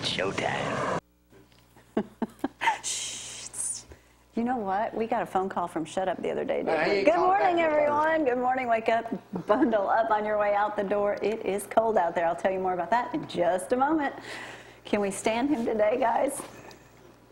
It's showtime. You know what? We got a phone call from Shut Up the other day. Hey, Good morning, everyone. Good morning. Wake up, bundle up on your way out the door. It is cold out there. I'll tell you more about that in just a moment. Can we stand him today, guys?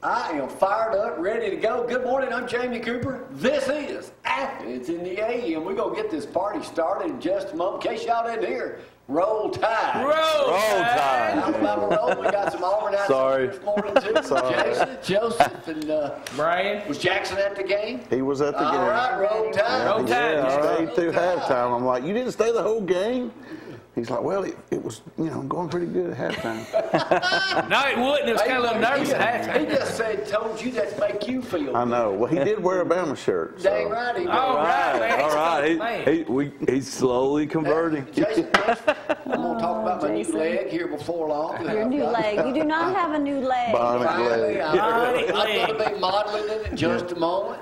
I am fired up, ready to go. Good morning, I'm Jamie Cooper. This is Athens in the AM. We're going to get this party started in just a moment. In case y'all didn't hear, Roll Tide. Roll Tide. Alabama Roll. We got some Auburn out this morning, too. Jason, Joseph, and Brian. Was Jackson at the game? He was at the game. All right, Roll Tide. Roll Tide. Yeah, I stayed through halftime. I'm like, you didn't stay the whole game? He's like, well, it was, going pretty good at halftime. No, it wouldn't. It was kind of a little nervous at halftime. He just told you that to make you feel I know. Well, he did wear a Bama shirt. So. Dang right, he did. All right. He's slowly converting. Jason, I'm going to talk about my new leg here before long. Your new leg. You do not have a new leg. Finally, I'm Bionic leg. going to be modeling it in just a moment.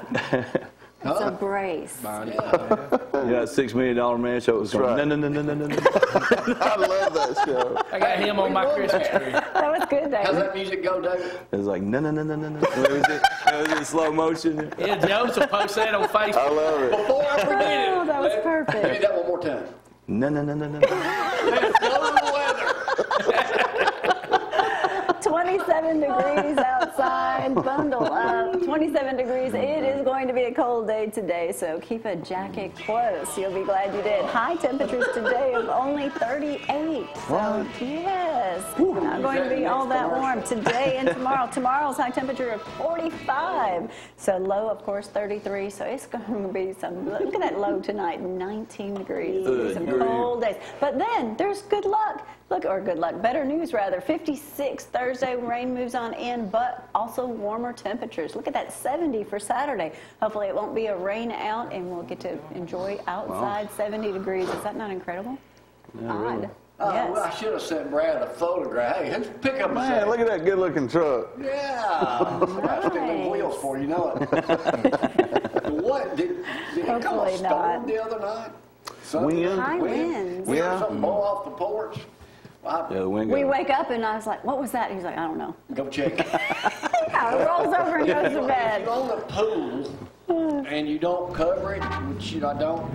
It's a brace. Yeah, that $6 Million Man show was going, right. no. I love that show. I got him on my Christmas tree. That was good, David. How's that music go, David? It was like, no. It was in slow motion. Yeah, Joseph post that on Facebook. I love it. Before I forget Oh, it, that was give me perfect. that one more time. No. Let's go to the weather. 27 degrees outside, bundle up. 27 degrees. It is going to be a cold day today, so keep a jacket close. You'll be glad you did. High temperatures today of only 38. So, yes, not going to be all that warm today and tomorrow. Tomorrow's high temperature of 45. So low, of course, 33. So it's going to be some, look at that low tonight, 19 degrees. Some cold days. But then there's good luck. Better news rather. 56 Thursday, rain moves on in, but also warmer temperatures. Look at that, 70 for Saturday. Hopefully it won't be a rain out and we'll get to enjoy outside 70 degrees. Is that not incredible? Yeah, really. Odd. Well, I should have sent Brad a photograph. Hey, who's pick up a Man, second? look at that good-looking truck. Yeah. I've stick them wheels for you, know it. What? Did it come a Hopefully storm not. the other night? Wind. High winds. We heard Yeah. something blow off the porch. Well, Yeah, the wind We goes. wake up and I was like, what was that? He's like, I don't know. go check it. Yeah, it rolls over and goes to If bed. you own a pool and you don't cover it, which I don't,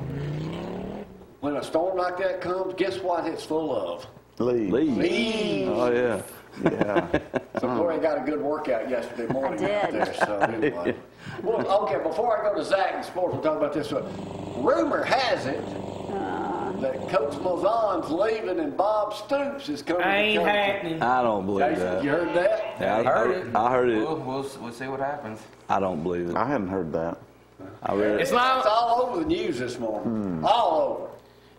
when a storm like that comes, guess what it's full of? Leave. Leaves. Oh, yeah. Yeah. So Gloria got a good workout yesterday morning out did. there. So anyway. Well, okay, before I go to Zack and sports, we'll talk about this one. Rumor has it that Coach Malzahn's leaving and Bob Stoops is coming. Ain't to happening. I don't believe Jason, you that. heard that? Yeah, I heard it. I heard it. We'll see what happens. I don't believe it. I hadn't heard that. I read It's it. long, It's all over the news this morning. All over.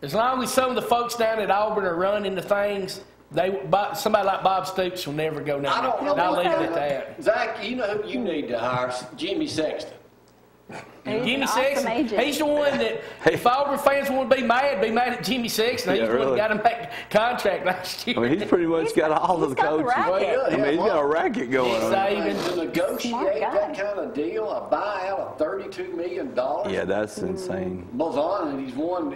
as long as some of the folks down at Auburn are running the things, somebody like Bob Stoops will never go down I don't know. there. I'll leave it what at that. Zach, you know who you need to hire? Jimmy Sexton. He's Jimmy an awesome Sexton, agent. he's the one that, if Auburn fans want to be mad at Jimmy Sexton. He's Yeah, the one really. that got him that contract last year. I mean, he's pretty much got all of the got the coaches. racket. Well, yeah, I mean, he's got a racket going He's on. saving. To negotiate Smart guy. that kind of deal, a buyout of $32 million. Yeah, that's insane. Malzahn, and he's won,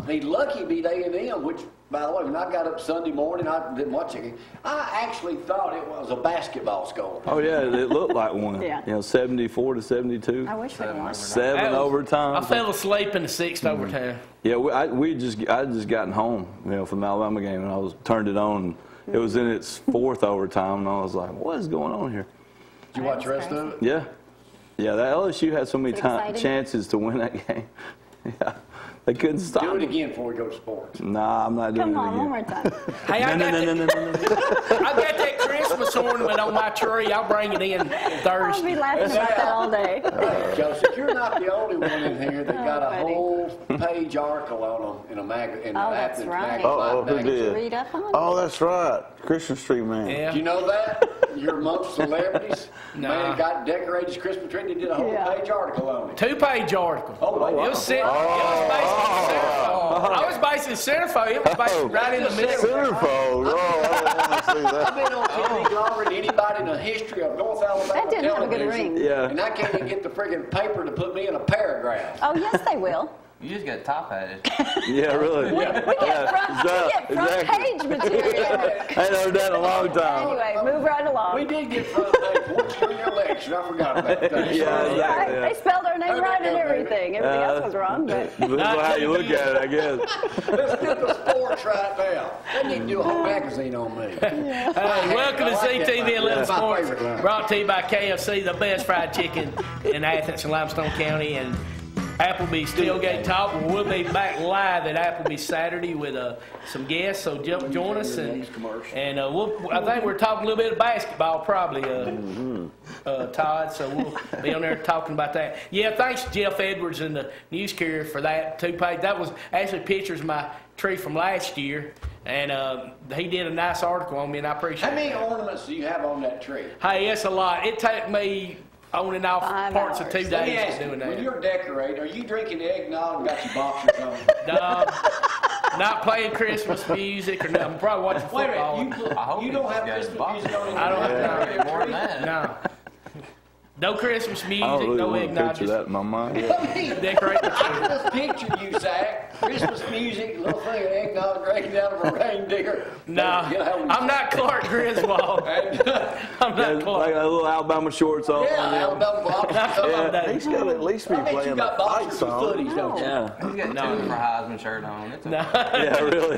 he's lucky beat A&M, which, by the way, when I got up Sunday morning, I didn't watch it. I actually thought it was a basketball score. Oh, yeah, it looked like one. Yeah. 74 to 72. I wish we won. 7 overtime. I fell asleep in the sixth overtime. Yeah, I just gotten home, from the Alabama game, and I turned it on. And it was in its 4th overtime, and I was like, "What is going on here?" Did you watch the rest of it? Yeah, that LSU had so many Exciting. chances to win that game. Yeah, they couldn't stop. Do it them. again before we go to sports. Nah, I'm not doing Come on, it one again. more time. Hey, I got No. I got that Christmas ornament on my tree. I'll bring it in I'll be Thursday. laughing about that all day. Hey, Joseph, you're not the only one in here that got a funny. whole page article on them in a magazine. Oh, that's right. Oh, who did? Read up on it. Oh, that's right. Christmas tree man. Do you Yeah. know that? You're amongst celebrities. Nah. Man got decorated his Christmas tree and he did a whole Yeah. page article on it. 2-page article. Oh, wow. It was I was basically centerfold. It was basically right in the middle. Centerfold. Oh, I want to see I've that. been on TV longer than anybody in the history of North Alabama That didn't have a good television. ring. Yeah. And I can't even get the friggin' paper to put me in a paragraph. Oh, yes, they will. You just got top-hatted. Yeah, really. We get front page material. I ain't heard that in a long time. Anyway, move right along. We did get front page once during your lecture. I forgot about that. Yeah, Right, exactly. they spelled our name right and everything. Everything else was wrong, but That's how you look at it, I guess. Let's get the sports right now. They need to do a whole magazine on me. Hey, welcome to CTV 11 my Sports, favorite line. brought to you by KFC, the best fried chicken in Athens and Limestone County, and Applebee's Tailgate Talk. We'll be back live at Applebee's Saturday with some guests, so join us. And I think we're talking a little bit of basketball, probably, Todd, so we'll be on there talking about that. Yeah, thanks to Jeff Edwards and the News Carrier for that two-page. That was actually pictures of my tree from last year, and he did a nice article on me, and I appreciate it. How many ornaments do you have on that tree? Hey, it's a lot. It took me on and off 5 parts of hours. 2 Let me days ask you, doing when that. you're decorating, are you drinking eggnog and got your boxers on? No, not playing Christmas music or nothing. I'm probably watching Wait a football. minute, I hope you don't have he's got Christmas music on? I don't have Yeah, more than that. No. No Christmas I don't music, really no want to eggnog, picture just that in my mind. decorate the I tree. can just picture you, Zack. Christmas music, little thing of eggnog drinking out of a reindeer. No, You know, I'm not Clark Griswold. I'm not Like Clark. a little Alabama shorts on. Yeah, Alabama boxers. Yeah. He's got to at least be I bet you playing got a fight boxers and song. footies, don't you? Yeah. He's got Jennifer Heisman shirt on. It's okay. Yeah, really.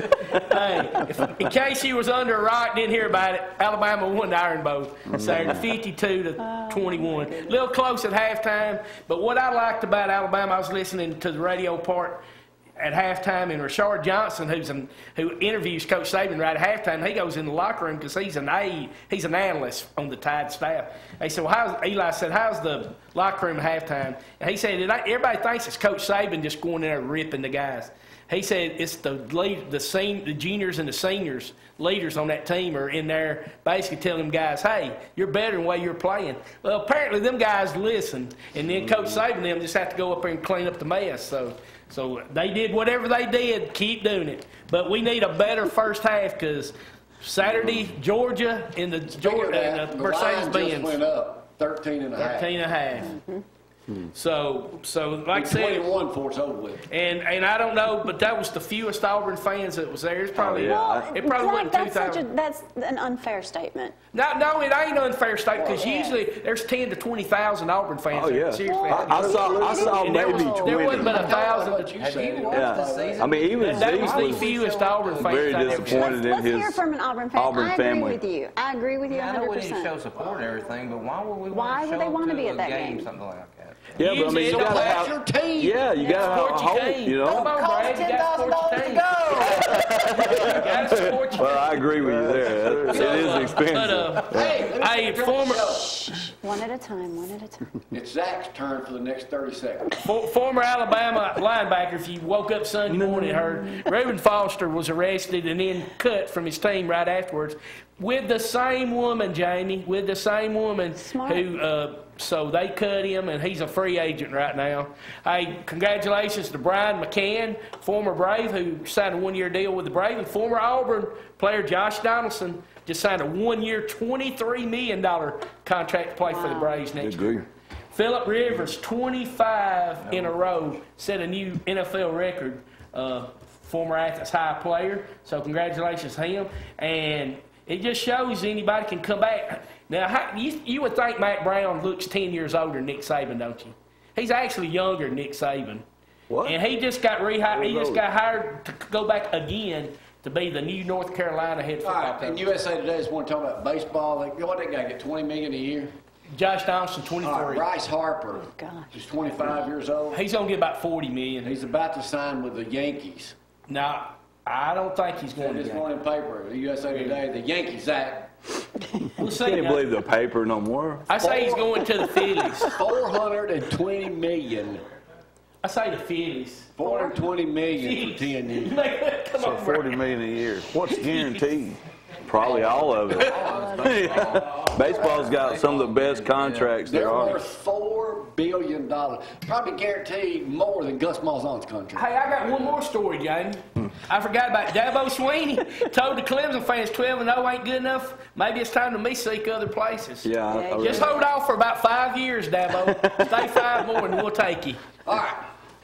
Hey, in case you was under a rock, didn't hear about it, Alabama won the Iron Bowl Saturday, 52-21. A little close at halftime, but what I liked about Alabama, I was listening to the radio part at halftime, and Rashard Johnson, who interviews Coach Saban right at halftime, he goes in the locker room because he's an analyst on the Tide staff. They said, well, Eli said, how's the locker room at halftime? And he said, everybody thinks it's Coach Saban just going in there ripping the guys. He said it's the juniors and the seniors, leaders on that team are in there basically telling them guys, hey, you're better than the way you're playing. Well, apparently them guys listened, and then Coach Saban and them just have to go up there and clean up the mess. So they did whatever they did, keep doing it. But we need a better first half because Saturday, Georgia and the The line just went Mercedes-Benz, up 13.5. 13.5. So like I said, 21 before it's over with. and I don't know, but that was the fewest Auburn fans that was there. It's probably it probably Zack, wasn't 2,000. that's an unfair statement. No, it ain't unfair state because usually there's 10 to 20,000 Auburn fans. Oh, there. yeah. Seriously. I saw And there maybe was- There 20. wasn't but 1,000. Have you watched Yeah. the season? I mean, even That was Zeke the fewest Auburn fans very I've ever seen. disappointed in Let's hear his from an Auburn fan. Auburn I agree family. with you. I agree with you I know we need to 100%. show support and everything, but why would we Why want to would show they up wanna to be a at that game? something like that? Yeah, but I mean, you Usually gotta That's have. your team. Yeah, you gotta have a Support your hope, team. you Come know. on, Brad, you got to support your team. You got to support your Well, I agree with you there. It is expensive. But Hey, let me hey, see the former show. One at a time, one at a time. It's Zach's turn for the next 30 seconds. former Alabama linebacker, if you woke up Sunday morning and heard Reuben Foster was arrested and then cut from his team right afterwards with the same woman, Jamie, with the same woman Smart. who, so they cut him and he's a free agent right now. Hey, congratulations to Brian McCann, former Brave, who signed a one-year deal with the Braves, and former Auburn player Josh Donaldson just signed a one-year, $23 million contract to play for the Braves next Agree. year. Phillip Rivers, 25 in a row, set a new NFL record, former Athens High player. So congratulations to him. And it just shows anybody can come back. Now, you would think Matt Brown looks 10 years older than Nick Saban, don't you? He's actually younger than Nick Saban. What? And he just got rehired. He just got hired to go back again to be the new North Carolina head All football right, coach. and USA Today is one talking about baseball. What that guy get, $20 million a year? Josh Donaldson, 23. All right, Bryce Harper, Gosh. he's 25 years old. He's going to get about $40 million. He's about to sign with the Yankees. Now, I don't think he's going And to this get morning paper, the USA Today, the Yankees, Zach, We'll see. Can't now. believe the paper no more. I say he's going to the Phillies. $420 million. I say the Phillies. $420 million for 10 years. Come So on, $40 million a year. What's guaranteed? Probably all of it. Baseball's got some of the best contracts They're there are. worth $4 billion. Probably guaranteed more than Gus Malzahn's contract. Hey, I got one more story, Jamie. I forgot about Dabo Sweeney. Told the Clemson fans 12-0 ain't good enough. Maybe it's time to me seek other places. Yeah, I Just hold off for about 5 years, Dabo. Stay 5 more and we'll take you. All right.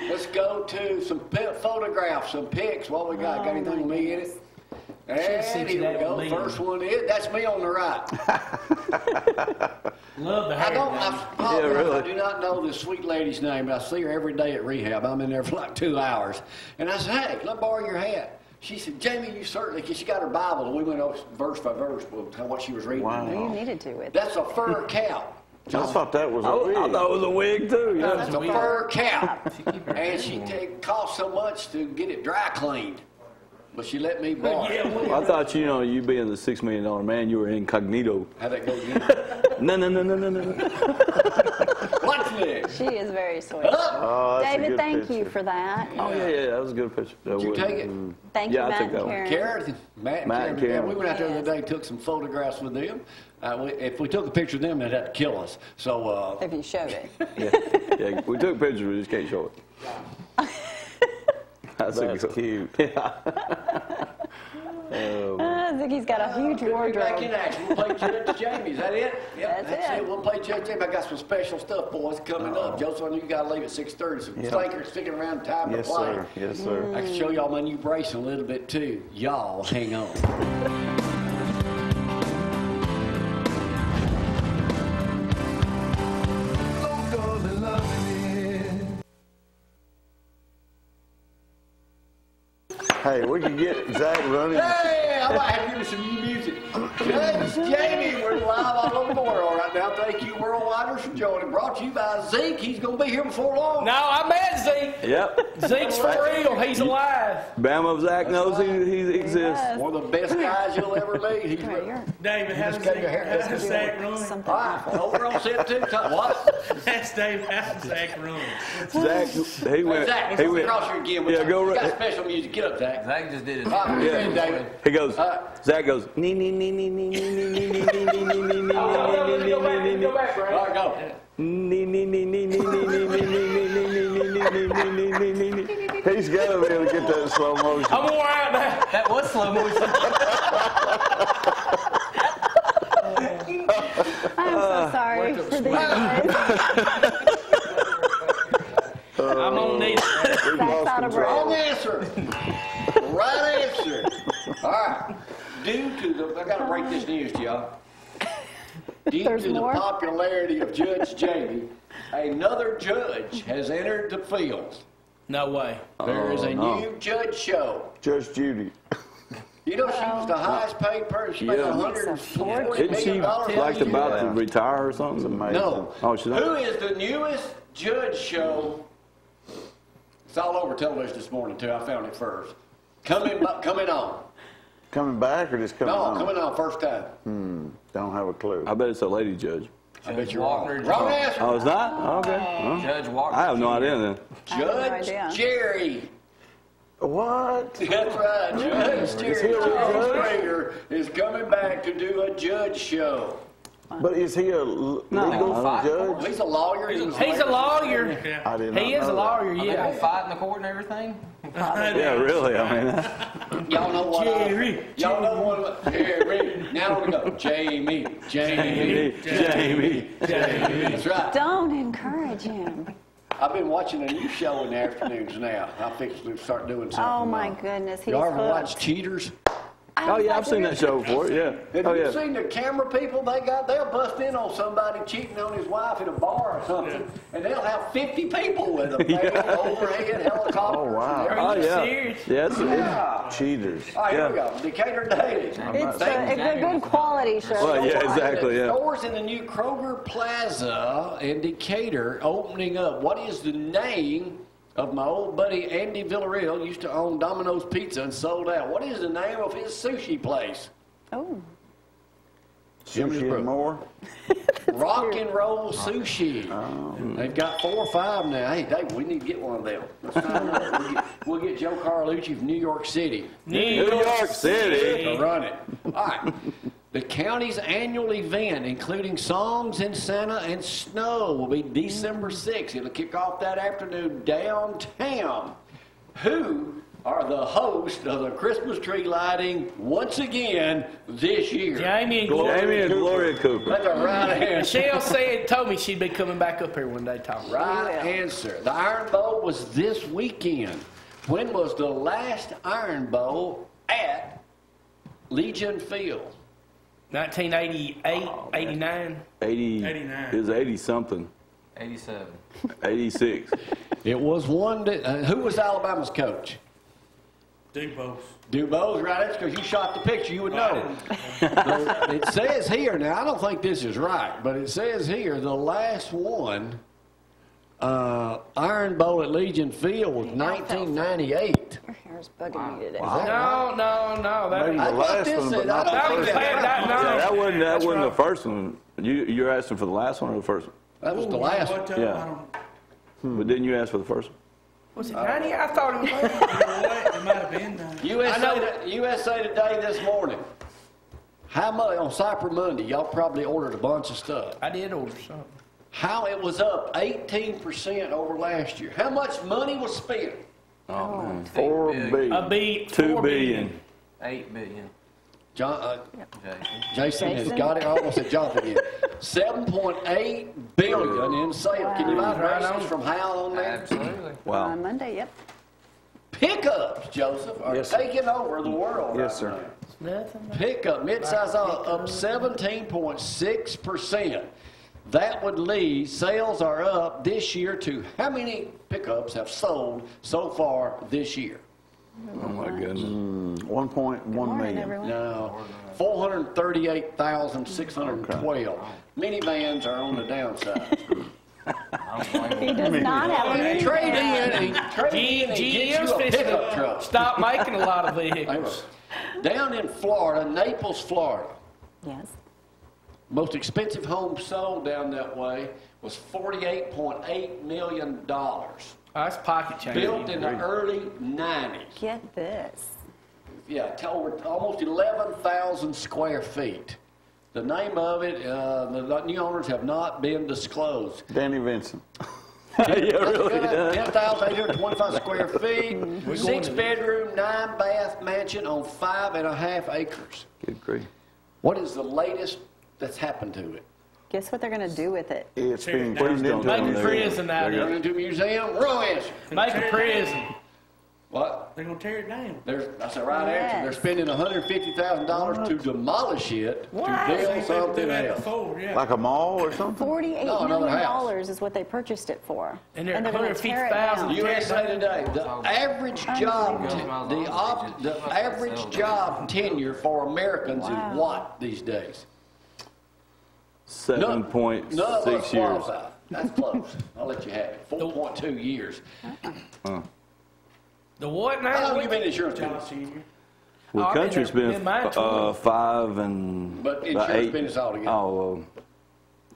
Let's go to some photographs, some pics. What we got? Got anything with me in it? And here we go. First one is, that's me on the right. Love the hair. I do not know this sweet lady's name, but I see her every day at rehab. I'm in there for like 2 hours. And I said, hey, can I borrow your hat? She said, Jamie, you certainly, because she got her Bible, and we went over verse by verse with what she was reading. Wow. You needed to with. That's a fur cap. I thought that was a wig. I thought it was a wig too. Yeah. That's a fur cap. And she cost so much to get it dry cleaned. But she let me borrow it. I thought, you being the $6 million man, you were incognito. How'd that go again? No. What's next? She is very sweet. Oh, that's a David, good thank picture. you for that. Oh, yeah, that was a good picture. Did you take it? Thank you, Yeah, I Matt took and that one. Karen. Karen, Matt and Karen. Yeah, we went out there the other day and took some photographs with them. If we took a picture of them, they'd have to kill us. So, If you showed it. Yeah, we took pictures, we just can't show it. That's cute. Yeah. Ziggy's got a huge back in wardrobe. action. We'll play Judge Jamie. Is that it? Yep, That's it. We'll play Judge Jamie. I got some special stuff, boys, coming up. Joseph, I know you got to leave at 6:30. So Slaker's sticking around time Yes, to play. sir. Yes, sir. I can show y'all my new bracelet a little bit, too. Y'all hang on. Hey, we can get Zack running. Hey, I might have to give you some new music. Judge Jamie, we're live all over the world right now. Thank you, Worldwiders, for joining. Brought to you by Zeke. He's going to be here before long. No, I met Zeke. Yep. Zeke's for real. He's alive. Bama Zack knows he exists. One of the best guys you'll ever meet. He's Right here. David, how does cut your hair. Zack run? Something all right, over on set 2. What? That's David. How does Zack run? Zack, he went. Zach, He let's went. cross here again. Yeah, go We got right. special music. Get up, Zach. Zach just did his. All right, Yeah. David. He goes. Zack goes. Nee nee nee nee nee nee nee nee nee nee nee nee nee Go back, All Brad. right, go. nee nee nee nee nee nee nee. He's got to be able to get that in slow motion. I'm wore out now. That was slow motion. I'm so sorry for these guys. I'm gonna need it. Zack's out of breath. Wrong answer. Right answer. All right. Due to the, I got to break this news to y'all. Due There's to the more? popularity of Judge Jamie, another judge has entered the field. No way. There is a new judge show. Judge Judy. You know, she was the highest paid person. She made Yeah. $140 Isn't she million. like about to Yeah. retire or something? Amazing. No. Oh, she's not. Who is the newest judge show? It's all over television this morning, too. I found it first. Coming on. Coming back or just coming No, on? coming on first time. Don't have a clue. I bet it's a lady judge. I bet you're wrong. Walker, Wrong answer. Oh, it's not? Okay. Well, Judge Walker. I have no idea then. I have no Judge idea. Jerry. What? That's right. Judge Jerry he a judge? Springer is coming back to do a judge show. But is he a legal judge? He's a lawyer. He's a lawyer. I did not He is know a lawyer, They yeah. gonna fight in the court and everything. Yeah, really. I mean, Y'all know what? Jerry. Y'all know what? Jerry. Now we go. Jamie. Jamie. That's right. Don't encourage him. I've been watching a new show in the afternoons now. I fix to start doing something. Oh my goodness, he's Y'all ever hooked. watch Cheaters? Oh, yeah, I've seen that show before. Yeah. Have Oh, you yeah. seen the camera people they got? They'll bust in on somebody cheating on his wife at a bar or something, and they'll have 50 people with them. They overhead helicopters. Oh, wow. and Oh, everything. yeah. serious? Yeah, it's, Yeah. Cheaters. All right, here we Yeah. go. Decatur Daily. It's a good quality show. Well, yeah, exactly, yeah. Stores in the new Kroger Plaza in Decatur opening up. What is the name of my old buddy Andy Villarreal? Used to own Domino's Pizza and sold out. What is the name of his sushi place? Oh, Sushi and more? Rock and Roll Sushi. They've got 4 or 5 now. Hey, Dave, we need to get one of them. Let's find out. We'll get Joe Carlucci from New York City New York City. to run it. All right. The county's annual event, including songs in Santa and snow, will be December 6th. It'll kick off that afternoon downtown. Who are the host of the Christmas tree lighting once again this year. Jamie and Gloria. Jamie and Gloria Cooper. That's a right answer. Michelle told me she'd be coming back up here one day talking. Right answer. The Iron Bowl was this weekend. When was the last Iron Bowl at Legion Field? 1988, 89. 89. It was 80-something. 87. 86. It was one that, who was Alabama's coach? Dubose. Dubose, right? That's because you shot the picture. You would know. It says here, now I don't think this is right, but it says here the last one, Iron Bowl at Legion Field was 1998. Your hair's bugging me today. No. Maybe the last one, but not the first one. That wasn't the first one. You're asking for the last one or the first one? That was the last one. Yeah. But didn't you ask for the first one? Was it 90? I thought it was. It might have been 90. USA Today this morning. How much on Cyber Monday? Y'all probably ordered a bunch of stuff. I did order something. How it was up 18% over last year. How much money was spent? Oh, man. 4 billion. A beat. 2 billion. 8 billion. Jason Jason? has got it. I almost said Jonathan again. 7.8 billion in sales. Can you buy races from Hal on there? Absolutely. Wow. On Monday, yep. Pickups, Joseph, are taking over the world. Yes, right sir. now. Pickup, midsize up 17.6%. That would lead, sales are up this year to how many pickups have sold so far this year? Oh, my goodness. 1.1 million. Everyone. No, 438,612. Minivans are on the downside. He does not have a Trade in and get you GM's a pickup fixing truck. to stop making a lot of vehicles. Down in Florida, Naples, Florida, Yes. most expensive home sold down that way was $48.8 million. That's pocket change. Built in the early 90s. Get this. Yeah, over almost 11,000 square feet. The name of it, the new owners have not been disclosed. Danny Vincent. Yeah, really. 10,825 square feet, 6-bedroom, 9-bath mansion on 5.5 acres. Good grief. What is the latest that's happened to it? Guess what they're going to do with it? It's being Please turned don't into tell Make me a they're prison out Turn of it it. into a museum? Wrong answer. Make a prison. What? They're going to tear it down. That's the right answer. They're Yes. spending $150,000 to demolish it What? to build They've something done that else. before, yeah. like a mall or something. $48 No, another million house. is what they purchased it for. And they're gonna tear it 150,000. down. USA Today, the average job, the average job tenure for Americans Wow. is what these days? 7.6 None of us years. qualify. That's close. I'll let you have it. 4.2 years. The what How now? long have you been in insurance John business? Senior. Well, I've been country's there- been been mine 20. 5 and But about insurance 8. business altogether. Oh,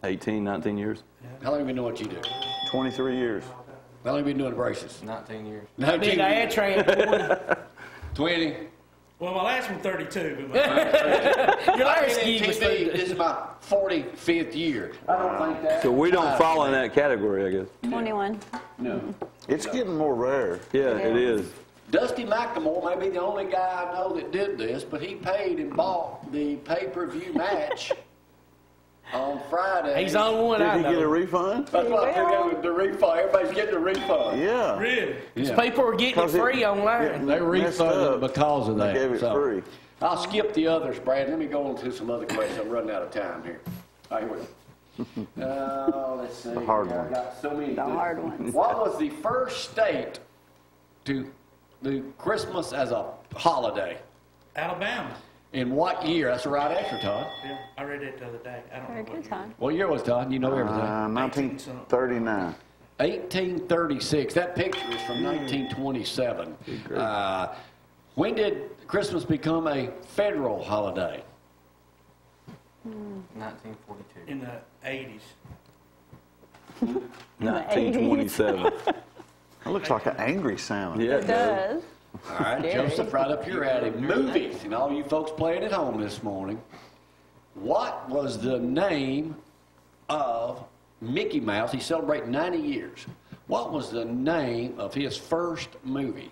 18, 19 years. How long have you been doing what you do? 23 years. How long have you been doing braces? 19 years. 19 Big ad years. transport. 20. Well, my last one 32, but my Your I've last been in gig was TV. This is my 45th year. I don't think that. So we don't fall in that category, I guess. 21. No. It's getting more rare. Yeah, it is. Dusty McLemore may be the only guy I know that did this, but he paid and bought the pay-per-view match on Friday. He's on one. Did I he get a know. refund? That's why I took out with the refund. Everybody's getting a refund. Yeah. really. Yeah. People are getting it 'Cause it- free online. They Messed refunded up. because of They that. gave it free. I'll skip the others, Brad. Let me go on to some other questions. I'm running out of time here. All right, here we go. Let's see. The hard I ones. got so many. The good- hard ones. What was the first state to do Christmas as a holiday? Alabama. In what year? That's the right answer, Todd. Yeah, I read that the other day. I don't Very know what good year. time. What year was Todd? You know everything. 1939. 1836. That picture is from 1927. When did Christmas become a federal holiday? 1942. In the 80s. 1927. That looks like an angry sound. Yeah, It does. All right, Joseph, right up your alley. Movies, and all you folks playing at home this morning. What was the name of Mickey Mouse? He's celebrating 90 years. What was the name of his first movie?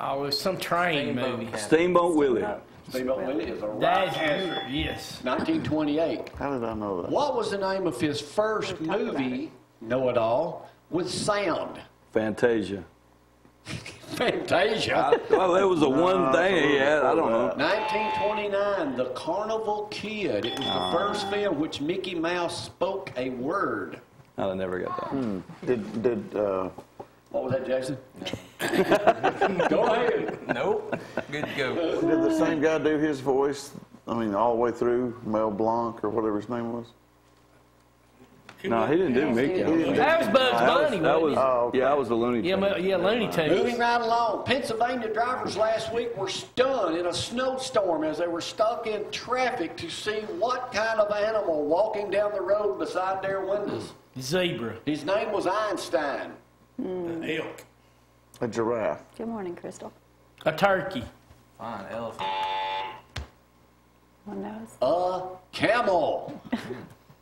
Oh, it's some train movie. Steamboat Willie. Steamboat Willie is a right That's answer. good. Yes. 1928. How did I know that? What was the name of his first movie, Know-It-All, with sound? Fantasia. Fantasia. Well, that was the one thing he had. I don't know. 1929, The Carnival Kid. It was the first film which Mickey Mouse spoke a word. I never got that. Did What was that, Jason? Go ahead. Nope. Good to go. did the same guy do his voice? I mean, all the way through Mel Blanc or whatever his name was. No, he didn't do Mickey. That was Bugs Bunny, That was, wasn't okay. yeah, that was the Looney Tunes. Yeah, Looney Moving Tunes. right along, Pennsylvania drivers last week were stunned in a snowstorm as they were stuck in traffic to see what kind of animal walking down the road beside their windows. Zebra. His name was Einstein. Elk. A giraffe. Good morning, Crystal. A turkey. Fine, elephant. One knows. A camel.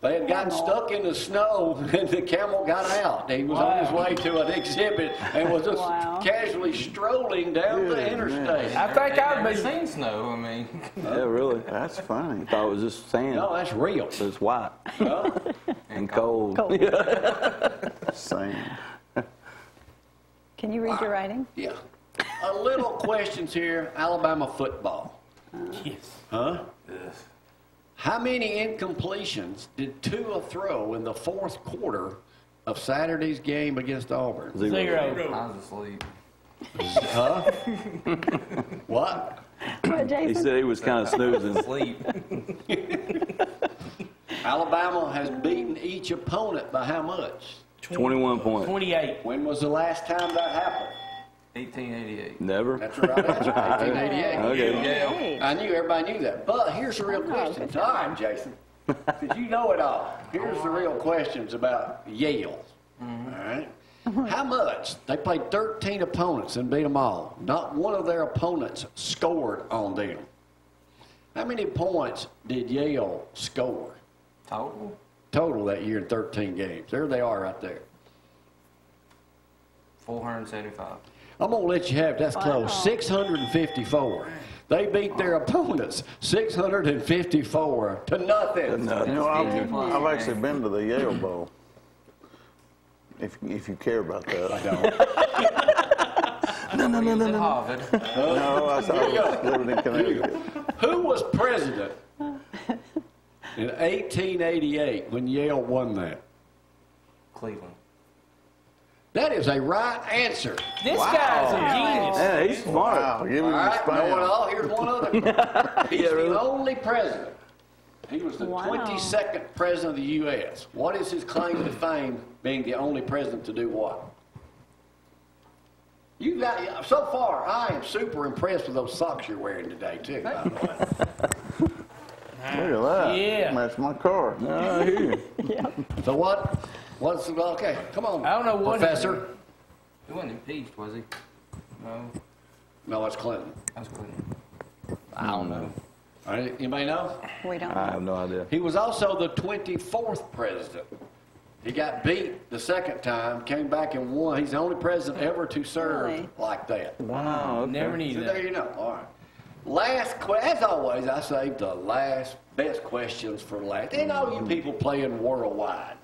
They had gotten stuck in the snow, and the camel got out. He was on his way to an exhibit and was just casually strolling down the interstate. I think I've never been. seen snow. I mean, Yeah, really. That's funny. I thought it was just sand. No, that's real. But it's white Huh? and cold. Same. Can you read your writing? Yeah. A little questions here. Alabama football. Yes. Huh? yes. How many incompletions did Tua throw in the fourth quarter of Saturday's game against Auburn? Zero. I was asleep. Huh? What? What, He Jason? said he was kind of snoozing. Sleep. Alabama has beaten each opponent by how much? 21 points. 28. When was the last time that happened? 1888. Never. That's the right answer. 1888. Okay. I knew everybody knew that. But here's the real question. Time, Jason. Because you know it all. Here's the real questions about Yale. All right. How much? They played 13 opponents and beat them all. Not one of their opponents scored on them. How many points did Yale score Total? that year in 13 games? There they are right there. 475. I'm going to let you have it. That's close. 654. They beat their opponents 654 to nothing. You know, I've actually been to the Yale Bowl. If you care about that. I don't. No. Harvard. No, I was living in Connecticut. Who was president in 1888 when Yale won that? Cleveland. That is a right answer. This guy's a genius. Yeah, he's smart. Wow, give All him the right, know it spam. all. Here's one other. He's the only president. He was the 22nd president of the U.S. What is his claim to fame, being the only president to do what? You got so far. I am super impressed with those socks you're wearing today, too. By the way. Look at that. Yeah. That's my car. I hear you. So what? What's okay? Come on, I don't know what. Professor. He wasn't impeached, was he? No. No, it's Clinton. That's Clinton. I don't know. All right, anybody know? We don't I know. have no idea. He was also the 24th president. He got beat the second time, came back and won. He's the only president ever to serve Really? like that. Wow. Okay. Never knew So that. there you know. All right. As always, I saved the last best questions for last. And all you people playing worldwide.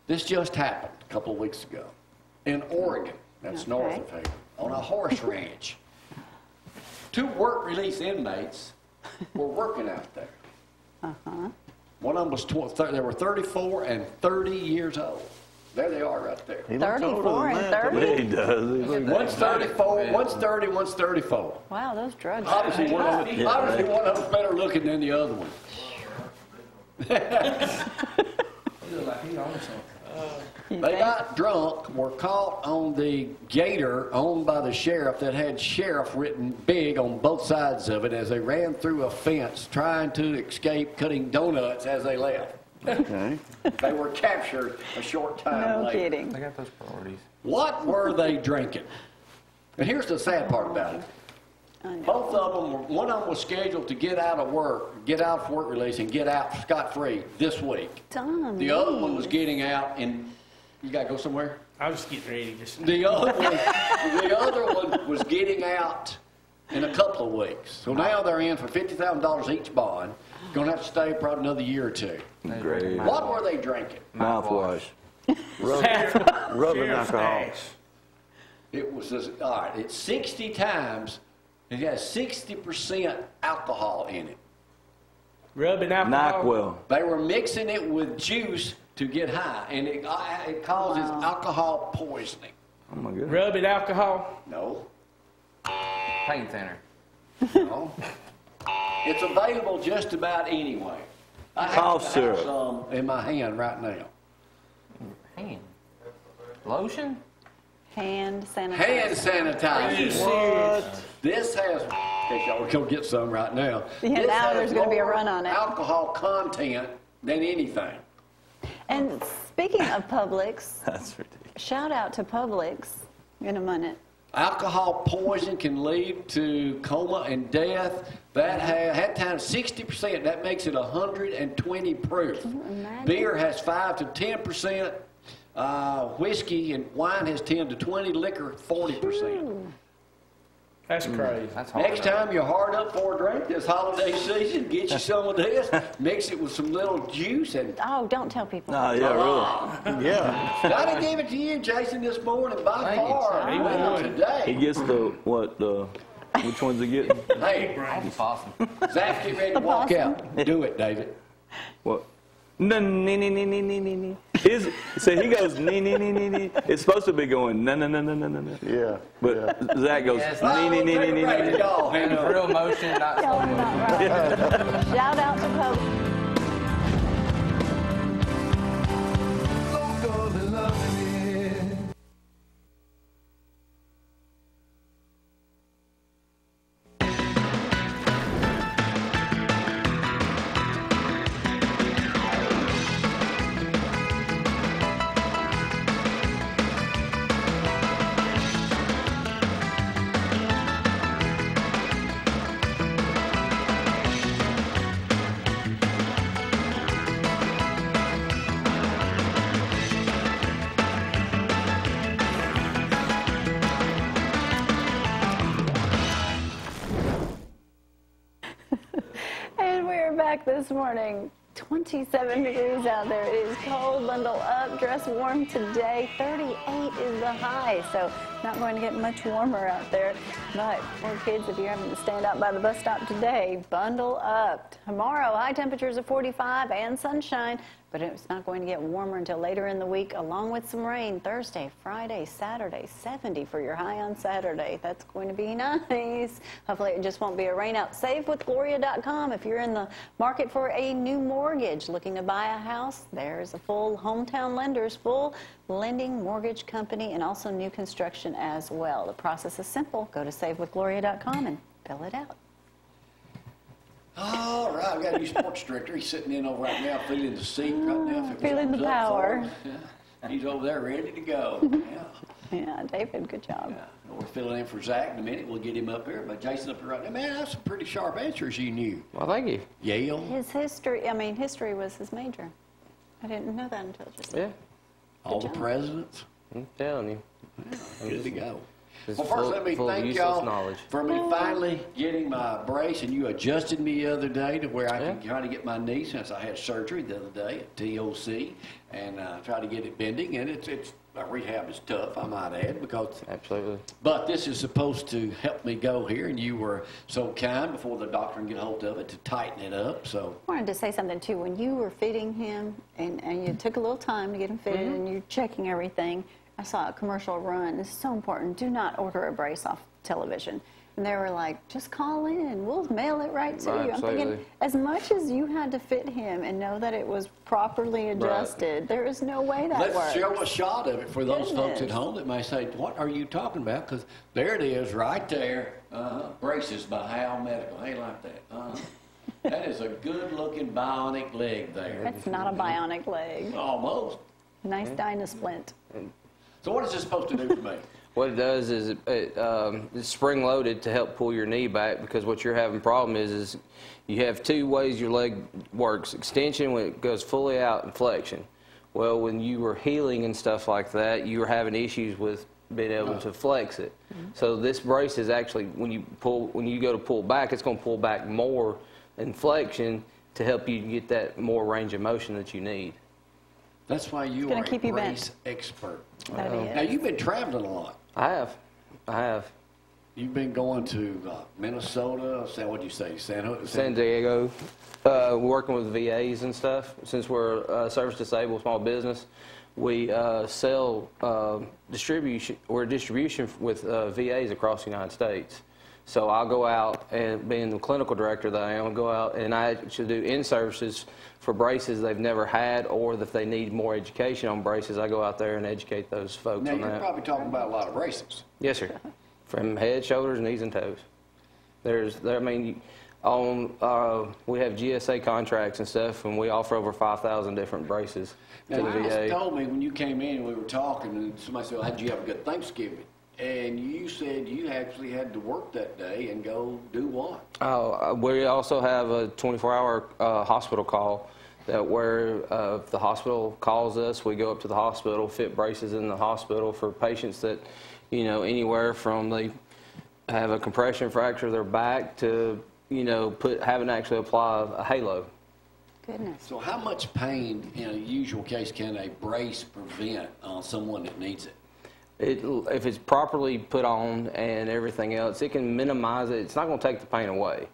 This just happened a couple of weeks ago in Oregon. That's north of here, on a horse ranch. 2 work release inmates were working out there. One of them was they were 34 and 30 years old. There they are right there. He looks older 34 than and that, 30? He does. He looks- One's 34, one's 30, one's 34. Wow, those drugs. Obviously, one of them's better looking than the other one. They got drunk, were caught on the gator owned by the sheriff that had sheriff written big on both sides of it as they ran through a fence trying to escape cutting donuts as they left. Okay. They were captured a short time No later. kidding. They got those priorities. What were they drinking? And here's the sad part about it. Both of them, one of them was scheduled to get out of work, get out for work release, and get out scot-free this week. Dumb. The other one was getting out, and you got to go somewhere? I was just getting ready. Just The other one was getting out in a couple of weeks. So now they're in for $50,000 each bond. Going to have to stay probably another year or two. Great. What were they drinking? Mouthwash. Rubbing alcohol. It was, all right, it's 60 times. It has 60% alcohol in it. Rubbing alcohol. NyQuil. They were mixing it with juice to get high, and it causes alcohol poisoning. Oh my goodness. Rubbing alcohol. No, Pain thinner. no. It's available just about anyway. I Cough have syrup. some in my hand right now. Hand. Lotion? Hand sanitizer. Hand sanitizer. Are you serious? This has, in case y'all would go get some right now. Yeah, This now has there's gonna be a more run on it. alcohol content than anything. And speaking of Publix, That's ridiculous. shout out to Publix in a minute. Alcohol poison can lead to coma and death. That had times 60%. That makes it 120 proof. imagine? Beer has 5 to 10%. Whiskey and wine has 10 to 20. Liquor 40%. That's crazy. That's hard. Next time you're hard up for a drink this holiday season, get you some of this. Mix it with some little juice and. Oh, don't tell people. Oh, yeah, really. Yeah. Gotta give it to you, Jason, this morning by Thank you, far. sir. He Well, won. He today. gets which one's he getting? Hey, That's awesome. Zach, get ready to walk out. Do it, David. What? No, see, he goes, It's supposed to be going, no. Yeah. But Zach goes, Yes. Ready, y'all. Hang And on. real motion, not Y'all slow are motion. not right. Shout out to Publix. And we're back this morning. 27 degrees out there. It is cold. Bundle up. Dress warm today. 38 is the high, so not going to get much warmer out there. But for kids, if you're having to stand out by the bus stop today, bundle up. Tomorrow, high temperatures of 45 and sunshine, but it's not going to get warmer until later in the week, along with some rain Thursday, Friday, Saturday. 70 for your high on Saturday. That's going to be nice. Hopefully it just won't be a rain out. SaveWithGloria.com. If you're in the market for a new mortgage, looking to buy a house, there's a full hometown lenders, full lending mortgage company, and also new construction as well. The process is simple. Go to SaveWithGloria.com and fill it out. All right, I've got a new sports director. He's sitting in over right now, feeling the seat right now. If it Feeling the warms up for power. him. Yeah. He's over there ready to go. Yeah. Yeah, David, good job. Yeah. We're filling in for Zack in a minute. We'll get him up here. But Jason up here right now. Man, that's some pretty sharp answers you knew. Well, thank you. Yale. His history was his major. I didn't know that until just Yeah, All the job. presidents. I'm telling you. Good to go. It's Well, first, let me full of thank useless y'all knowledge. for me finally getting my brace, and you adjusted me the other day to where I can try to get my knee since I had surgery the other day at TOC, and try to get it bending. And it's rehab is tough, I might add, because. Absolutely. But this is supposed to help me go here, and you were so kind before the doctor can get hold of it to tighten it up. So. I wanted to say something too. When you were fitting him, and you took a little time to get him fitted, and you're checking everything, I saw a commercial run. This is so important. Do not order a brace off television. And they were like, just call in. We'll mail it right to you. I'm Absolutely. thinking, as much as you had to fit him and know that it was properly adjusted, there is no way that Let's works. show a shot of it for those folks at Goodness. home that may say, what are you talking about? Because there it is right there. Braces by Hal Medical. Hey, like that. That is a good-looking bionic leg there. That's not a bionic leg. Almost. Nice Dynasplint. So what is this supposed to do for me? What it does is it's spring-loaded to help pull your knee back, because what you're having problem is you have two ways your leg works. Extension when it goes fully out, and flexion. Well, when you were healing and stuff like that, you were having issues with being able to flex it. So this brace is actually, when you go to pull back, it's going to pull back more in flexion to help you get that more range of motion that you need. That's why you are a brace expert. Now, you've been traveling a lot. I have. You've been going to Minnesota, what'd you say, San Diego, working with VAs and stuff. Since we're a service-disabled small business, we sell distribution. We're a distribution with VAs across the United States. So I'll go out, and being the clinical director that I am, I'll go out and I actually do in-services for braces they've never had, or if they need more education on braces, I go out there and educate those folks now, on that. Now, you're probably talking about a lot of braces. Yes, sir. From head, shoulders, knees, and toes. We have GSA contracts and stuff, and we offer over 5,000 different braces to the VA. You told me when you came in and we were talking, and somebody said, "How'd you have a good Thanksgiving?" And you said you actually had to work that day and go do what? We also have a 24-hour hospital call where if the hospital calls us, we go up to the hospital, fit braces in the hospital for patients that, anywhere from they have a compression fracture of their back to, having to actually apply a halo. Goodness. So how much pain in a usual case can a brace prevent on someone that needs it? If it's properly put on and everything else, it can minimize it. It's not going to take the pain away,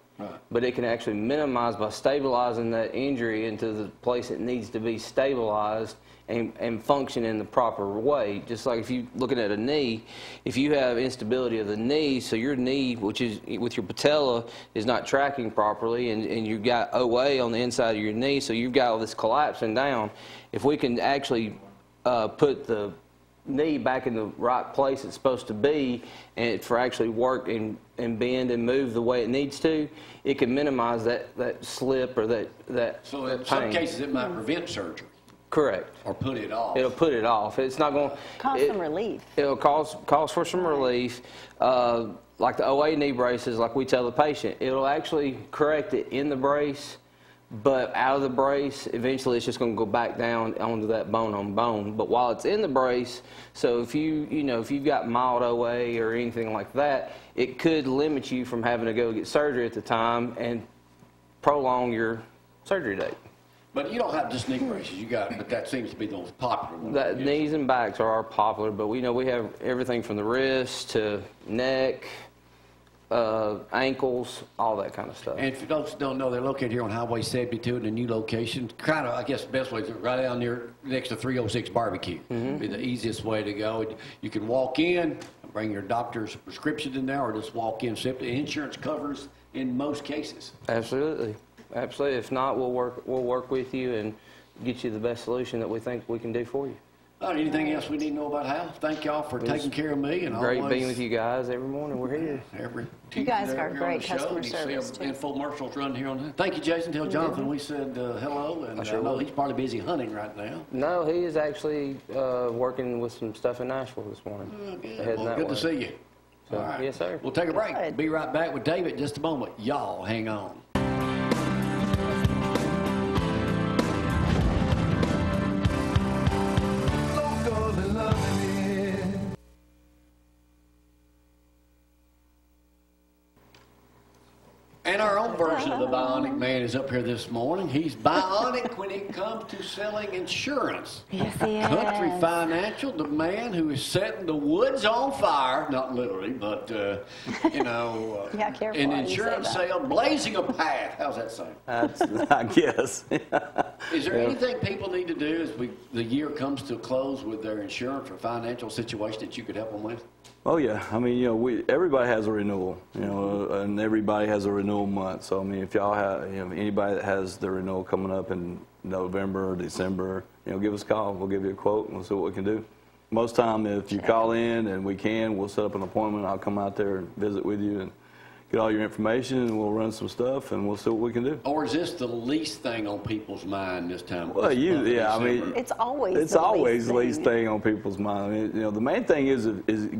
but it can actually minimize by stabilizing that injury into the place it needs to be stabilized and function in the proper way. Just like if you're looking at a knee, if you have instability of the knee, so your knee, which is with your patella, is not tracking properly, and you've got OA on the inside of your knee, so you've got all this collapsing down. If we can actually put the knee back in the right place it's supposed to be, and for actually work and bend and move the way it needs to, it can minimize that slip or that So in pain. some cases it might prevent surgery. Correct. Or put it off. It'll put it off. It's not going to Cause some relief. It'll cause for some relief. Like the OA knee braces, like we tell the patient, it'll actually correct it in the brace, but out of the brace, eventually it's just going to go back down onto that bone on bone. But while it's in the brace, so if you've got mild OA or anything like that, it could limit you from having to go get surgery at the time and prolong your surgery date. But you don't have just knee braces. But that seems to be the most popular one. Knees and backs are popular, but we have everything from the wrist to neck, ankles, all that kind of stuff. And if you folks don't know, they're located here on Highway 72 in a new location. Kind of, I guess the best way is right down there next to 306 Barbecue. Be the easiest way to go. You can walk in, bring your doctor's prescription in there, or just walk in simply. Insurance covers in most cases. Absolutely. Absolutely. If not, we'll work with you and get you the best solution that we think we can do for you. All right, anything else we need to know about Hal? Thank y'all for taking care of me. And great being with you guys every morning. We're here. Every you guys are here great on the show, customer and service, see too. infomercials run here on. Thank you, Jason. Tell Jonathan we said hello. And I know he's probably busy hunting right now. No, he is actually working with some stuff in Nashville this morning. Well, good to see you. So, all right. Yes, sir. We'll take a break. Good. Be right back with David in just a moment. Y'all hang on. And our own version of the Bionic Man is up here this morning. He's bionic when it comes to selling insurance. Yes, he is. Country Financial, the man who is setting the woods on fire, not literally, but, Yeah, careful an how you say insurance that. sale, blazing a path. How's that sound? I guess. Is there anything people need to do as the year comes to a close with their insurance or financial situation that you could help them with? Oh yeah, I mean, everybody has a renewal, and everybody has a renewal month. So I mean, if y'all have, anybody that has their renewal coming up in November or December, give us a call. We'll give you a quote and we'll see what we can do. Most time, if you call in and we'll set up an appointment. I'll come out there and visit with you and get all your information, and we'll run some stuff, and we'll see what we can do. Or is this the least thing on people's mind this time? Well, I mean, it's always the least thing on people's mind. I mean, the main thing is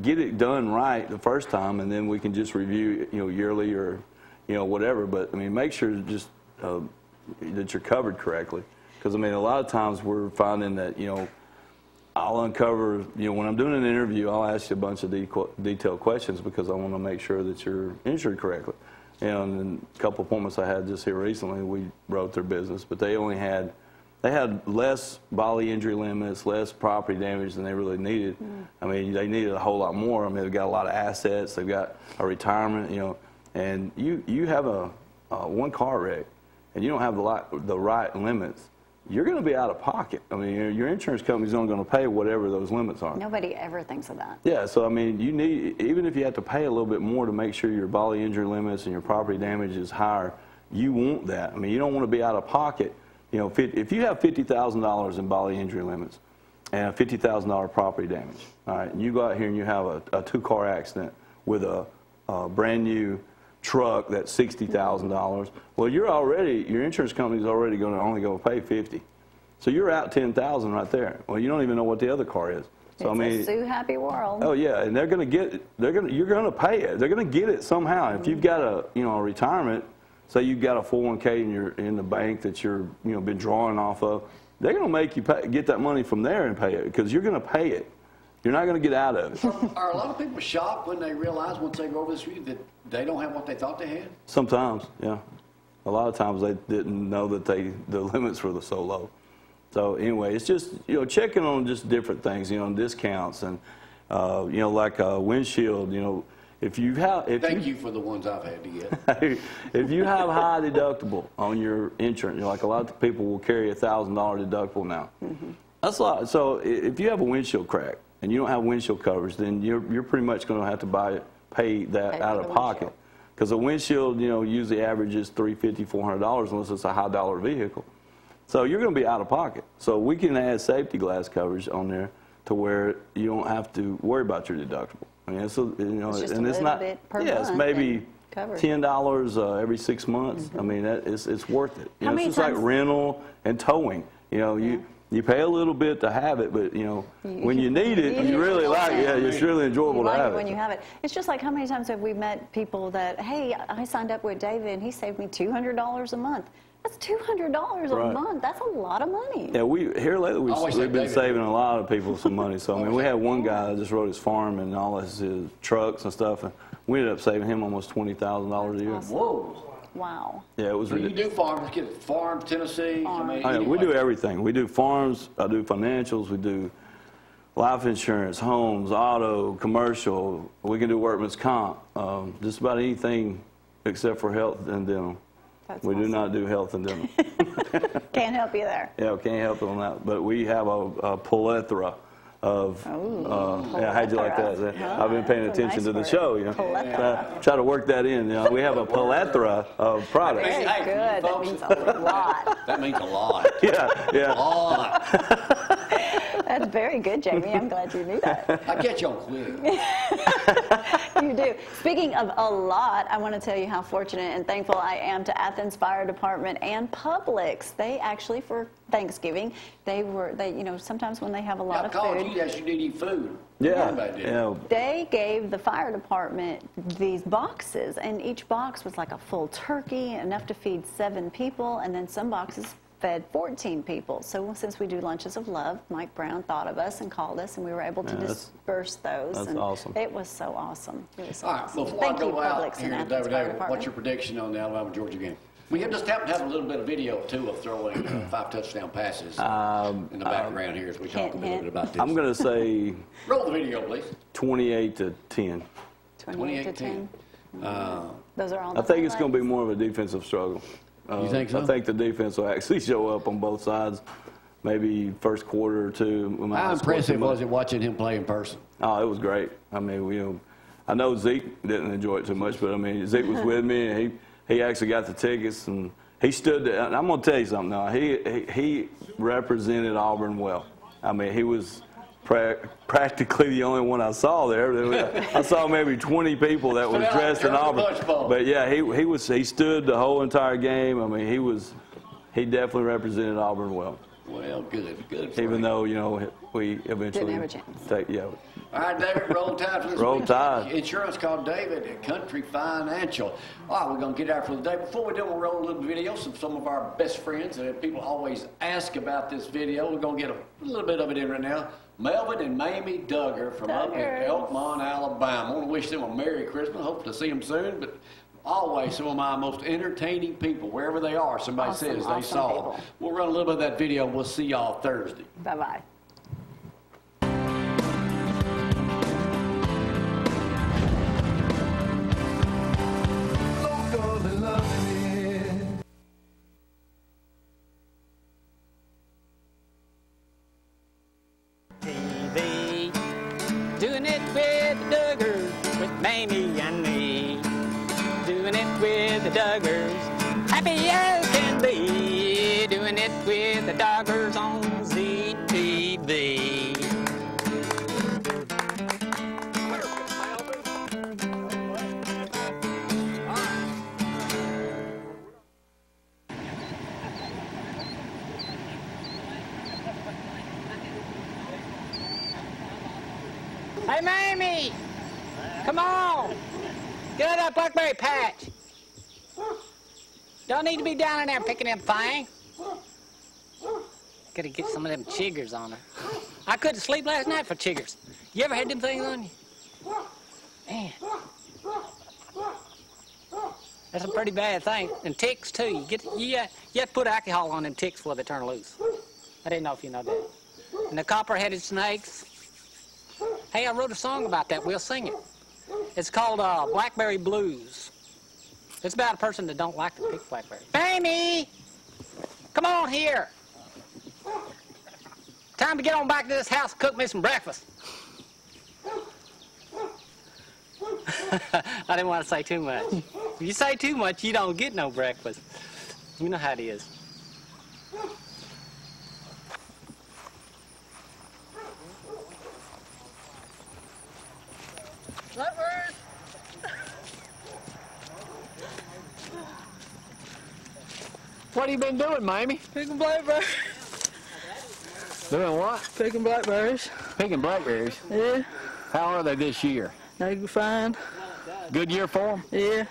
get it done right the first time, and then we can just review, yearly or, whatever. But I mean, make sure just that you're covered correctly, Because, I mean, a lot of times we're finding that, you know, I'll uncover, you know, when I'm doing an interview, I'll ask you a bunch of detailed questions because I want to make sure that you're insured correctly. You know, and a couple appointments I had just here recently, we wrote their business, but they only had, they had less bodily injury limits, less property damage than they really needed. I mean, they needed a whole lot more. I mean, they've got a lot of assets, they've got a retirement, you know, and you have a one car wreck and you don't have the right limits, you're going to be out of pocket. I mean, your insurance company's only going to pay whatever those limits are. Nobody ever thinks of that. Yeah, so I mean, you need, even if you have to pay a little bit more to make sure your bodily injury limits and your property damage is higher, you want that. I mean, you don't want to be out of pocket. You know, if you have $50,000 in bodily injury limits and a $50,000 property damage, all right, and you go out here and you have a two-car accident with a brand new truck that's $60,000, well, your insurance company's already only going to pay $50,000. So you're out $10,000 right there. Well, you don't even know what the other car is. So It's I mean, a Sue happy world. oh yeah, and you're going to pay it. They're going to get it somehow. If you've got a retirement, say you've got a 401k and you're in the bank that you're been drawing off of, they're going to make you get that money from there and pay it because you're going to pay it. You're not going to get out of it. Are a lot of people shocked when they realize once they go over this route that they don't have what they thought they had? Sometimes, yeah. A lot of times they didn't know that the limits were so low. So anyway, it's just checking on just different things, discounts and like a windshield. Thank you for the ones I've had to get. If you have high deductible on your insurance, like a lot of people will carry a $1,000 deductible now. That's a lot. So if you have a windshield crack and you don't have windshield coverage, then you're pretty much going to have to pay that out of pocket. Because a windshield, usually averages $350, $400 unless it's a high dollar vehicle. So you're going to be out of pocket. So we can add safety glass coverage on there to where you don't have to worry about your deductible. I mean, it's not bit per month. It's maybe $10 every 6 months. I mean, it's worth it. It's just like rental and towing. You pay a little bit to have it, but when you need it, you really like it. Yeah, it's really enjoyable to have it. When you have it, it's just like how many times have we met people that, hey, I signed up with David and he saved me $200 a month. That's $200 a month. That's a lot of money. Yeah, here lately we've been saving a lot of people some money. So I mean, we had one guy that just wrote his farm and all his trucks and stuff, and we ended up saving him almost $20,000 a year. Awesome. Whoa. Wow. Yeah, it was ridiculous. You do farms, farms, Tennessee. Farm. I mean, we do everything. We do farms. I do financials. We do life insurance, homes, auto, commercial. We can do workman's comp. Just about anything except for health and dental. We do not do health and dental. Can't help you there. Yeah, we can't help you on that. But we have a plethora of. How'd you like that? I've been paying attention to the show. Try to work that in. We have a plethora of products. Very good. That means a lot. That means a lot. Yeah. A lot. That's very good, Jamie. I'm glad you knew that. I get you on quick. You do. Speaking of a lot, I want to tell you how fortunate and thankful I am to Athens Fire Department and Publix. They actually, for Thanksgiving, sometimes when they have a lot of food. You need to eat food. Yeah. They gave the fire department these boxes, and each box was like a full turkey, enough to feed 7 people, and then some boxes fed 14 people. So since we do lunches of love, Mike Brown thought of us and called us, and we were able to disperse those. That's awesome. It was so awesome. It was so All right, awesome. before Thank I go you, out Publix here and today, Athens Fire what's Department. your prediction on the Alabama-Georgia game? We just happen to have a little bit of video, too, of throwing 5 touchdown passes in the background here as we talk a little bit about this. I'm going to say roll the video, please. 28-10. 28-10. Those are all. I think it's going to be more of a defensive struggle. You think so? I think the defense will actually show up on both sides. Maybe first quarter or two. How impressive was it watching him play in person? Oh, it was great. I mean, I know Zeke didn't enjoy it too much, but I mean, Zeke was with me, and he actually got the tickets, and he stood there. And I'm going to tell you something now. He represented Auburn well. I mean, he was practically the only one I saw there. I saw maybe 20 people that was dressed in Auburn. But yeah, he stood the whole entire game. I mean, he definitely represented Auburn well. Well, good. Even though we eventually didn't have a chance. All All right, David, roll tide for this Roll week. Tide. Insurance called David at Country Financial. All right, we're going to get out for the day. Before we do, we'll roll a little video of some of our best friends. People always ask about this video. We're going to get a little bit of it in right now. Melvin and Mamie Duggar from up in Elkmont, Alabama. I want to wish them a Merry Christmas. Hope to see them soon. But always some of my most entertaining people, wherever they are, somebody says they saw them. We'll run a little bit of that video. We'll see y'all Thursday. Bye-bye. TV, doing it with the Duggars, with Mamie and me. Doing it with the Duggars, happy as can be. Doing it with the Duggars on ZTV. Hey, Mamie! Come on! Get out of that blackberry patch! Don't need to be down in there picking them things. Gotta get some of them chiggers on her. I couldn't sleep last night for chiggers. You ever had them things on you? Man. That's a pretty bad thing. And ticks, too. You have to put alcohol on them ticks before they turn loose. I didn't know if you know that. And the copper-headed snakes. Hey, I wrote a song about that. We'll sing it. It's called Blackberry Blues. It's about a person that don't like to pick blackberries. Mamie! Come on here. Time to get on back to this house and cook me some breakfast. I didn't want to say too much. If you say too much, you don't get no breakfast. You know how it is. Blackbird! What have you been doing, Mamie? Picking blackberries. Doing what? Picking blackberries. Picking blackberries. Yeah. How are they this year? They can find. Good year for them? Yeah.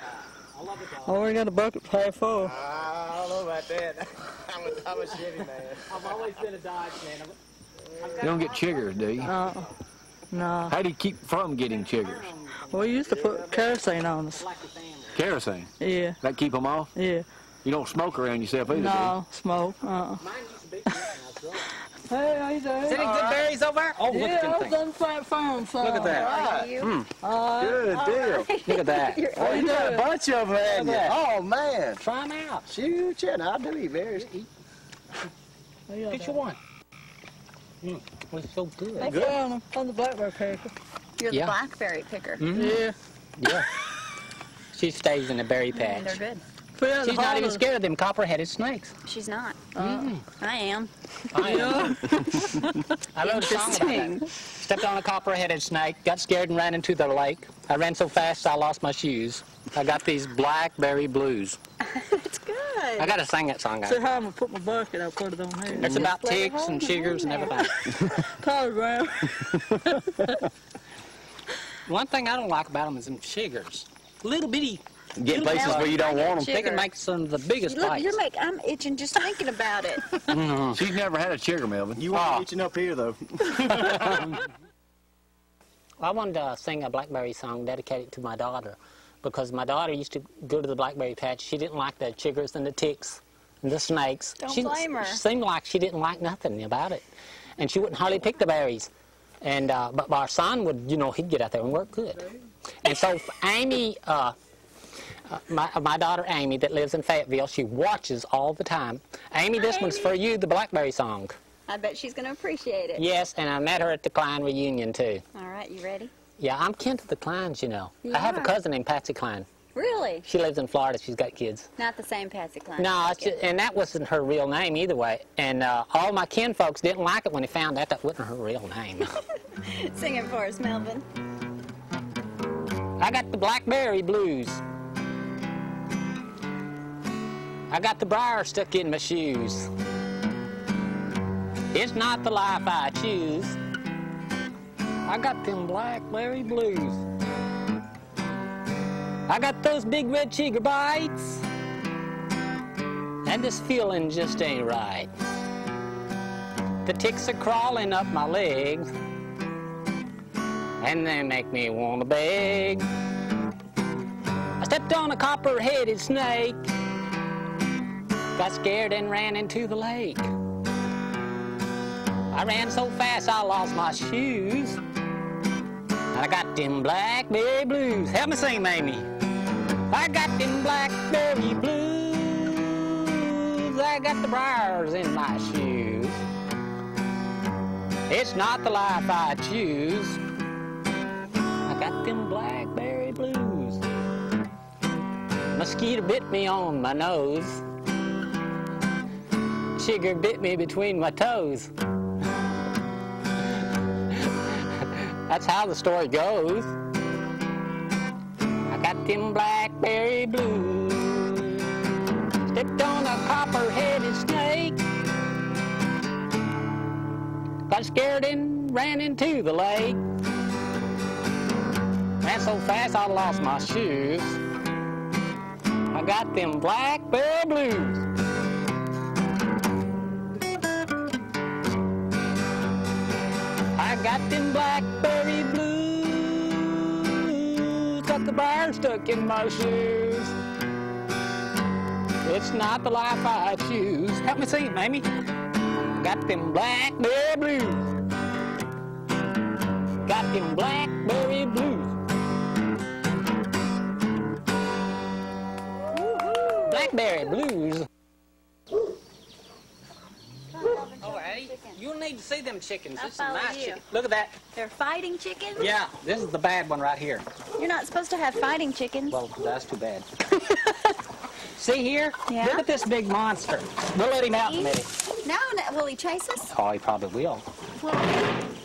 I already got a bucket half full. I don't know about that. I'm a shitty man. I've always been a Dodge man. You don't get chiggers, do you? No. How do you keep from getting chiggers? We used to put kerosene on us. Kerosene? Yeah. That keep them off? Yeah. You don't smoke around yourself either, No, smoke. Hey, how you doing? Is any good berries over there? Oh, look Yeah, at them I was things. done found some. Look at that. Good deal. Look at that. Oh, you got a bunch of them, hadn't you? Look at that. Oh, man. Try them out. Shoot, yeah, I do eat berries. Get you one. It's so good. I found them on the blackberry picker. You're Yeah. the blackberry picker. Yeah. Yeah. She stays in the berry They're patch. good. She's not even scared of them copper-headed snakes. She's not. I am. I am. I wrote a song about that. Stepped on a copper-headed snake, got scared and ran into the lake. I ran so fast I lost my shoes. I got these blackberry blues. It's good. I got to sing that song. See how I'm going to put my bucket, I'll put it on here. It's about let it ticks and hold it chiggers and in everything. Todd around. One thing I don't like about them is them chiggers. Little bitty. Get places where you don't want them. They can make some of the biggest Look, bites. I'm itching just thinking about it. She's never had a chigger, Melvin. You won't be itching up here, though. I wanted to sing a blackberry song dedicated to my daughter because my daughter used to go to the blackberry patch. She didn't like the chiggers and the ticks and the snakes. Don't blame her. She seemed like she didn't like nothing about it. And she wouldn't hardly pick the berries. And but our son would, you know, he'd get out there and work good. And so Amy, my daughter Amy that lives in Fayetteville, she watches all the time. Amy, this one's for you, the blackberry song. I bet she's going to appreciate it. Yes, and I met her at the Klein reunion too. All right, you ready? Yeah, I'm kin to the Kleins, you know. You I have a are. cousin named Patsy Klein. Really? She lives in Florida. She's got kids. Not the same Patsy Cline. No, it's just, and that wasn't her real name either way. And all my kin folks didn't like it when they found out that wasn't her real name. Sing it for us, Melvin. I got the blackberry blues. I got the briar stuck in my shoes. It's not the life I choose. I got them blackberry blues. I got those big red chigger bites, and this feeling just ain't right. The ticks are crawling up my legs, and they make me want to beg. I stepped on a copper-headed snake, got scared and ran into the lake. I ran so fast I lost my shoes, and I got them blackberry blues. Help me sing, Mamie. I got them blackberry blues. I got the briars in my shoes. It's not the life I choose. I got them blackberry blues. Mosquito bit me on my nose. Chigger bit me between my toes. That's how the story goes. I got them blackberry blues. Stepped on a copper-headed snake. Got scared and ran into the lake. Ran so fast I lost my shoes. I got them blackberry blues. I got them blackberry blues. Got the briar stuck in my shoes. It's not the life I choose. Help me sing, Mamie. Got them blackberry blues. Got them blackberry blues. Blackberry blues. Oh, Eddie, you'll need to see them chickens. This is a nice chicken. Look at that. They're fighting chickens? Yeah, this is the bad one right here. You're not supposed to have fighting chickens. Well, that's too bad. See here? Yeah? Look at this big monster. We'll let him out in a minute. No, will he chase us? Oh, he probably will. Well,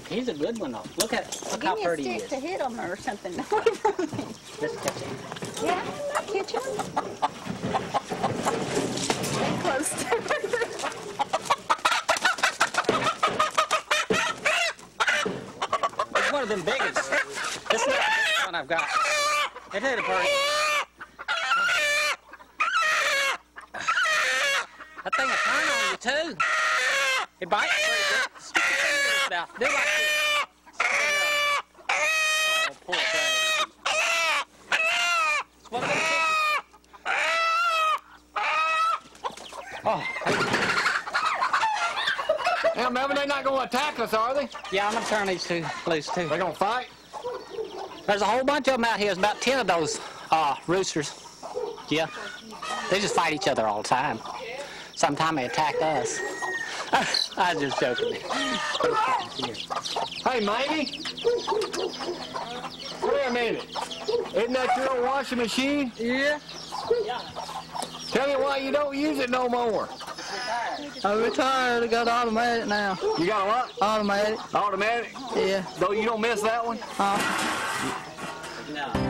He's a good one, though. Look at look how give me pretty a he stick is. to hit him or something. Just catch him. Yeah, I'll catch him. Stay close to him. It's one of them biggest. This is the biggest one I've got. It hit a party. That thing will turn on you, too. It bites pretty good. Stick your finger in its mouth. Do like this. Oh, poor thing. It's one of them chickens. Oh. Now, Melvin, they're not going to attack us, are they? Yeah, I'm going to turn these two loose, too. They're going to fight? There's a whole bunch of them out here. There's about 10 of those roosters. Yeah. They just fight each other all the time. Sometimes they attack us. I was just joking. Hey, Mamie. Wait a minute. Isn't that your old washing machine? Yeah. Tell me why you don't use it no more. I'm retired. I got automatic now. You got a what? Automatic. Automatic? Yeah. Though you don't miss that one? No.